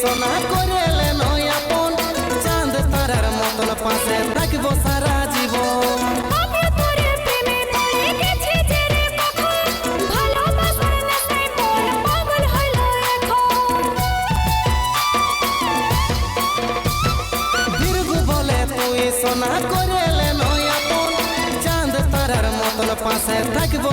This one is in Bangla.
সোনা করেলে নয় আপন, চাঁদ তারার মতন পাশে থাকবো সারা জীবন। দীর্ঘ বলে সোনা করেলে নয় আপন, চাঁদ তারার মতন পাশে থাকবো।